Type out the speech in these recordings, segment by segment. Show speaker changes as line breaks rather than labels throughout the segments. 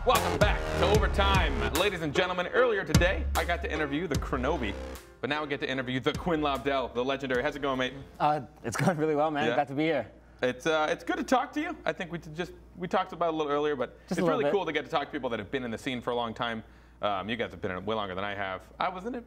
Welcome back to Overtime. Ladies and gentlemen, earlier today, I got to interview the Kronobi, but now I get to interview the Quinn Lobdell, the legendary. How's it going, mate?
It's going really well, man.
Yeah.
Glad to be here.
It's good to talk to you. I think we talked about it a little earlier, but it's really cool to get to talk to people that have been in the scene for a long time. You guys have been in it way longer than I have. I was in it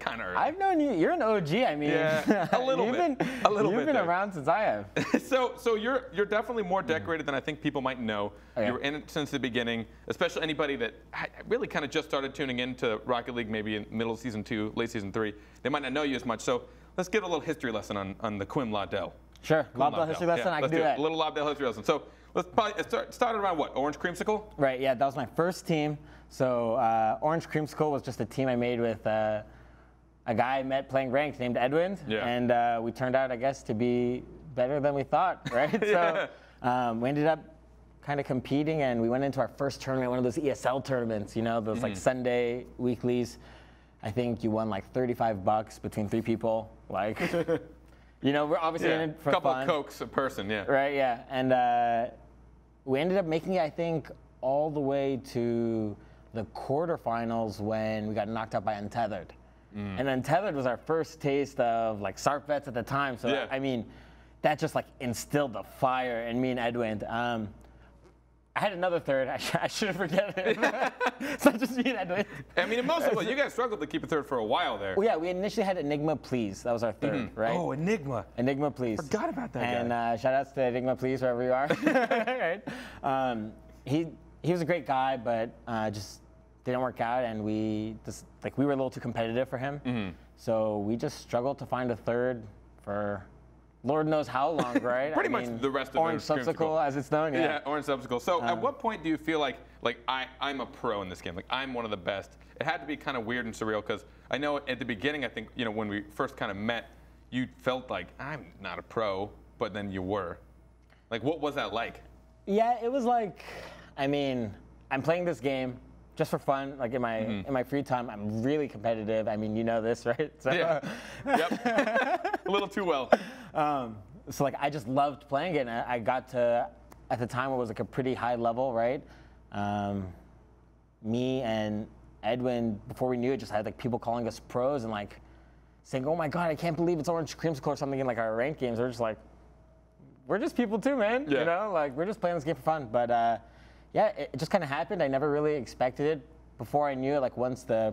kind of early.
I've known you. You're an OG. I mean,
yeah, a little bit.
You've been around since I have.
So you're definitely more decorated than I think people might know.
Okay.
You were in it since the beginning, especially anybody that really kind of just started tuning into Rocket League, maybe in middle of season 2, late season 3. They might not know you as much. So let's get a little history lesson on the Quinn Lobdell.
Sure, Lobdell history lesson.
Yeah,
I can do that.
A little Lobdell history lesson. So let's probably start around what? Orange Creamsicle?
Right. Yeah, that was my first team. So Orange Creamsicle was just a team I made with a guy I met playing ranked named Edwin,
yeah.
And we turned out, I guess, to be better than we thought, right?
Yeah.
So we ended up kind of competing, and we went into our first tournament, one of those ESL tournaments, you know, those like Sunday weeklies. I think you won like $35 between 3 people, like. You know, we're obviously in it for
fun.
Couple
of Cokes a person, yeah.
Right, yeah. And we ended up making it, I think, all the way to the quarterfinals when we got knocked out by Untethered. And Untethered was our first taste of like SARP vets at the time. So,
yeah.
I mean, that just like instilled the fire in me and Edwin. I had another third. I shouldn't forget it. It's not just me and Edwin.
I mean, mostly, you guys struggled to keep a third for a while there.
Well, yeah, we initially had Enigma Please. That was our third, right?
Oh, Enigma.
Enigma Please.
Forgot about that guy.
And shout outs to Enigma Please, wherever you are. Right? He was a great guy, but just didn't work out, and we were a little too competitive for him. So we just struggled to find a third for Lord knows how long, right?
Pretty much the rest of
Orange Subsicle, as it's known.
Yeah, Orange Subsicle. So at what point do you feel like I'm a pro in this game? Like I'm one of the best. It had to be kind of weird and surreal because I know at the beginning, I think, you know, when we first kind of met, you felt like I'm not a pro, but then you were. Like, what was that like?
Yeah, it was like, I mean, I'm playing this game just for fun, like in my free time. I'm really competitive. I mean, you know this, right? So,
yeah. Yep. A little too well.
So like I just loved playing it, and I got to, at the time it was like a pretty high level, right? Me and Edwin, before we knew it, just had like people calling us pros and like saying, "Oh my God, I can't believe it's Orange Creamsicle or something" in like our ranked games. We're just like, we're just people too, man.
Yeah.
You know, like we're just playing this game for fun. But yeah, it just kind of happened. I never really expected it. Before I knew it, like once the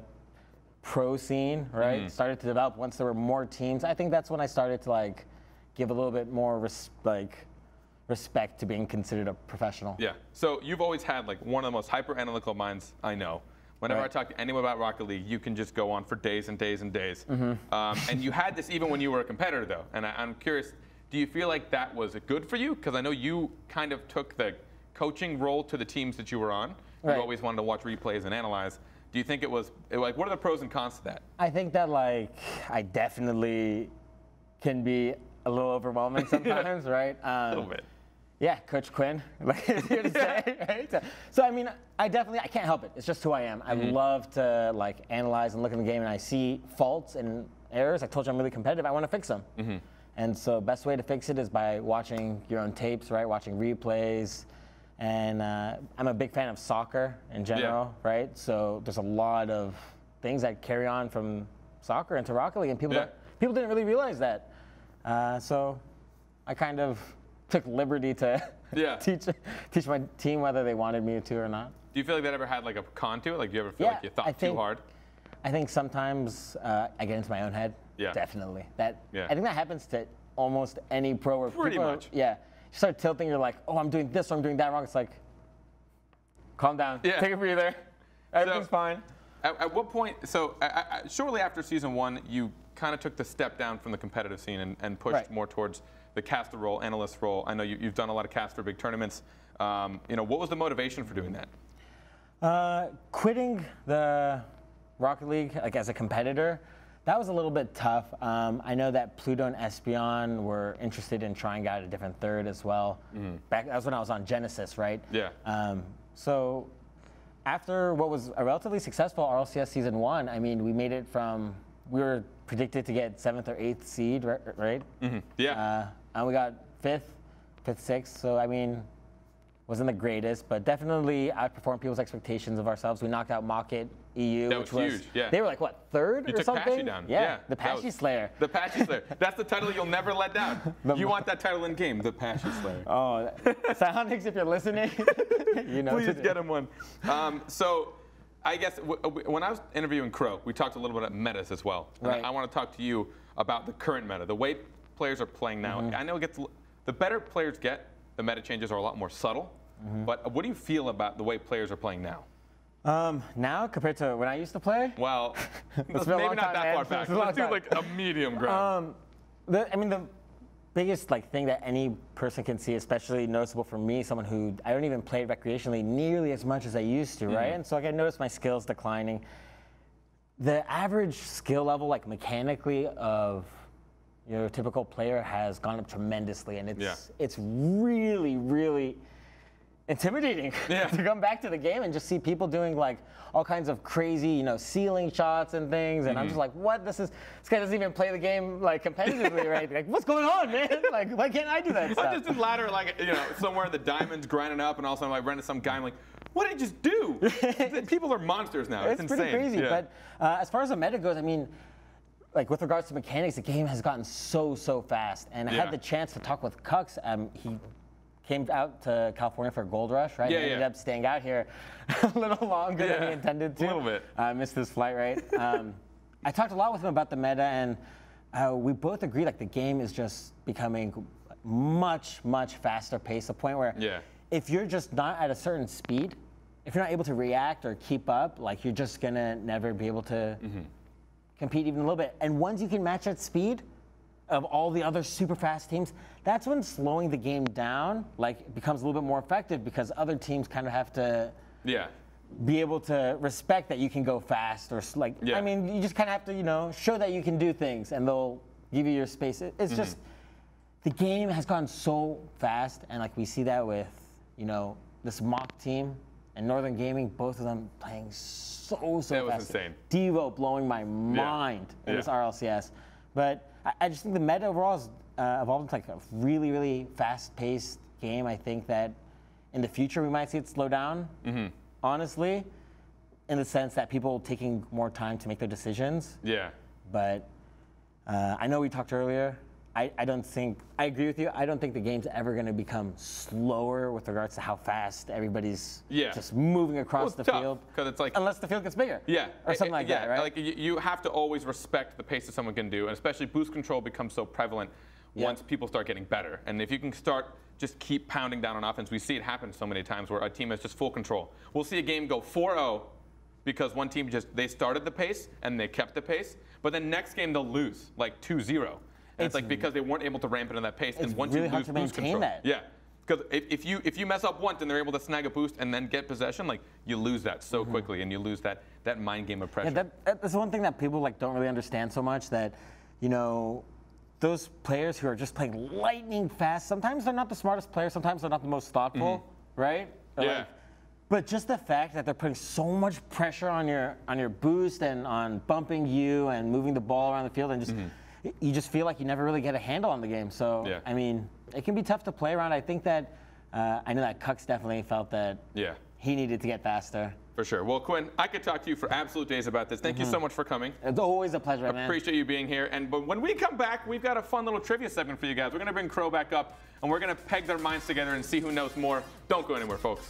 pro scene, right, started to develop, once there were more teams, I think that's when I started to like give a little bit more respect to being considered a professional.
Yeah. So you've always had like one of the most hyper-analytical minds I know. Whenever I talk to anyone about Rocket League, you can just go on for days and days and days. And you had this even when you were a competitor, though. And I'm curious, do you feel like that was good for you? Because I know you kind of took the coaching role to the teams that you were on. You always wanted to watch replays and analyze. Do you think it was like, what are the pros and cons to that?
I think that like I definitely can be a little overwhelming sometimes, right?
A little bit.
Yeah, Coach Quinn, like it's here to say, right? So I mean, I can't help it. It's just who I am. I love to like analyze and look at the game, and I see faults and errors. I told you I'm really competitive. I want to fix them. And so best way to fix it is by watching your own tapes, right? Watching replays. And I'm a big fan of soccer in general, right? So there's a lot of things that carry on from soccer into Rocket League, and people didn't really realize that. So I kind of took liberty to teach my team whether they wanted me to or not.
Do you feel like that ever had like a con to it? Like, do you ever feel like you thought too hard?
I think sometimes I get into my own head. Yeah. Definitely. I think that happens to almost any pro. Where
pretty much.
You start tilting, you're like, oh, I'm doing this or I'm doing that wrong. It's like, calm down, take a breather. Everything's fine.
At what point, so shortly after season 1, you kind of took the step down from the competitive scene and pushed more towards the caster role, analyst role. I know you've done a lot of casts for big tournaments. You know, what was the motivation for doing that?
Quitting the Rocket League like as a competitor, that was a little bit tough. I know that Pluto and Espion were interested in trying out a different third as well. That was when I was on Genesis, right?
Yeah.
So after what was a relatively successful RLCS season 1, I mean, we made it from, we were predicted to get 7th or 8th seed, right?
Yeah.
And we got 5th, 6th. So, I mean, wasn't the greatest, but definitely outperformed people's expectations of ourselves. We knocked out Mocket EU,
That was huge, yeah.
They were like, what, third
You
or
took
something?
Pashy down.
Yeah, the Pashy Slayer.
The Pashy Slayer. That's the title you'll never let down. You want that title in game, the Pashy Slayer.
Oh, Soundix, if you're listening, you know.
Please get him one. So I guess when I was interviewing Crow, we talked a little bit about metas as well. And
Right.
I want to talk to you about the current meta, the way players are playing now. I know it gets, the better players get, the meta changes are a lot more subtle. But what do you feel about the way players are playing now?
Now compared to when I used to play?
Well,
It's been a
maybe
long
not
time,
that
man.
far back.
It's a long
Let's do
time.
like a medium ground.
The biggest thing that any person can see, especially noticeable for me, someone who I don't even play recreationally nearly as much as I used to, right? And so I noticed my skills declining. The average skill level, mechanically, of your typical player has gone up tremendously, and it's really, really intimidating to come back to the game and just see people doing all kinds of crazy, ceiling shots and things, and I'm just like, what? This guy doesn't even play the game competitively, right? Like, what's going on, man? Why can't I do that stuff?
I just did ladder somewhere in the diamonds grinding up, and all of a sudden I ran into some guy. I'm like, what did he just do? People are monsters now. It's insane.
Pretty crazy.
Yeah.
But as far as the meta goes, I mean, with regards to mechanics, the game has gotten so fast. And I had the chance to talk with Cux. He came out to California for a gold rush, right?
Yeah,
and ended up staying out here a little longer than he intended to.
A little bit.
Missed his flight, right? I talked a lot with him about the meta, and we both agree the game is just becoming much faster pace, to the point where if you're just not at a certain speed, if you're not able to react or keep up, you're just gonna never be able to compete even a little bit. And once you can match that speed of all the other super fast teams, that's when slowing the game down becomes a little bit more effective, because other teams kind of have to be able to respect that you can go fast, or I mean, you just kind of have to show that you can do things, and they'll give you your space. It's just, the game has gone so fast, and we see that with this mock team and Northern Gaming, both of them playing so fast.
That was insane.
Devo blowing my mind in this RLCS. But I just think the meta overall has evolved into a really, really fast-paced game. I think that in the future we might see it slow down, honestly, in the sense that people taking more time to make their decisions.
Yeah.
But I know we talked earlier. I agree with you. I don't think the game's ever going to become slower with regards to how fast everybody's just moving across the field.
Because it's
unless the field gets bigger.
Or
something like that, right?
You have to always respect the pace that someone can do, and especially boost control becomes so prevalent once people start getting better. And if you can just keep pounding down on offense, we see it happen so many times where a team has just full control. We'll see a game go 4-0 because one team they started the pace and they kept the pace, but then next game they'll lose 2-0. And it's because they weren't able to ramp into that pace.
It's
and once
really
you
hard
lose
to
boost
maintain
control,
that.
Because if you mess up once and they're able to snag a boost and then get possession, you lose that so quickly, and you lose that mind game of pressure.
Yeah, that's one thing that people don't really understand so much, that those players who are just playing lightning fast, sometimes they're not the smartest players, sometimes they're not the most thoughtful, right? But just the fact that they're putting so much pressure on your boost and on bumping you and moving the ball around the field, and just you just feel like you never really get a handle on the game. So I mean, it can be tough to play around. I think that I know that Cux definitely felt that he needed to get faster.
For sure. Well, Quinn, I could talk to you for absolute days about this. Thank you so much for coming.
It's always a pleasure, man.
Appreciate you being here. But when we come back, we've got a fun little trivia segment for you guys. We're going to bring Crow back up, and we're going to peg their minds together and see who knows more. Don't go anywhere, folks.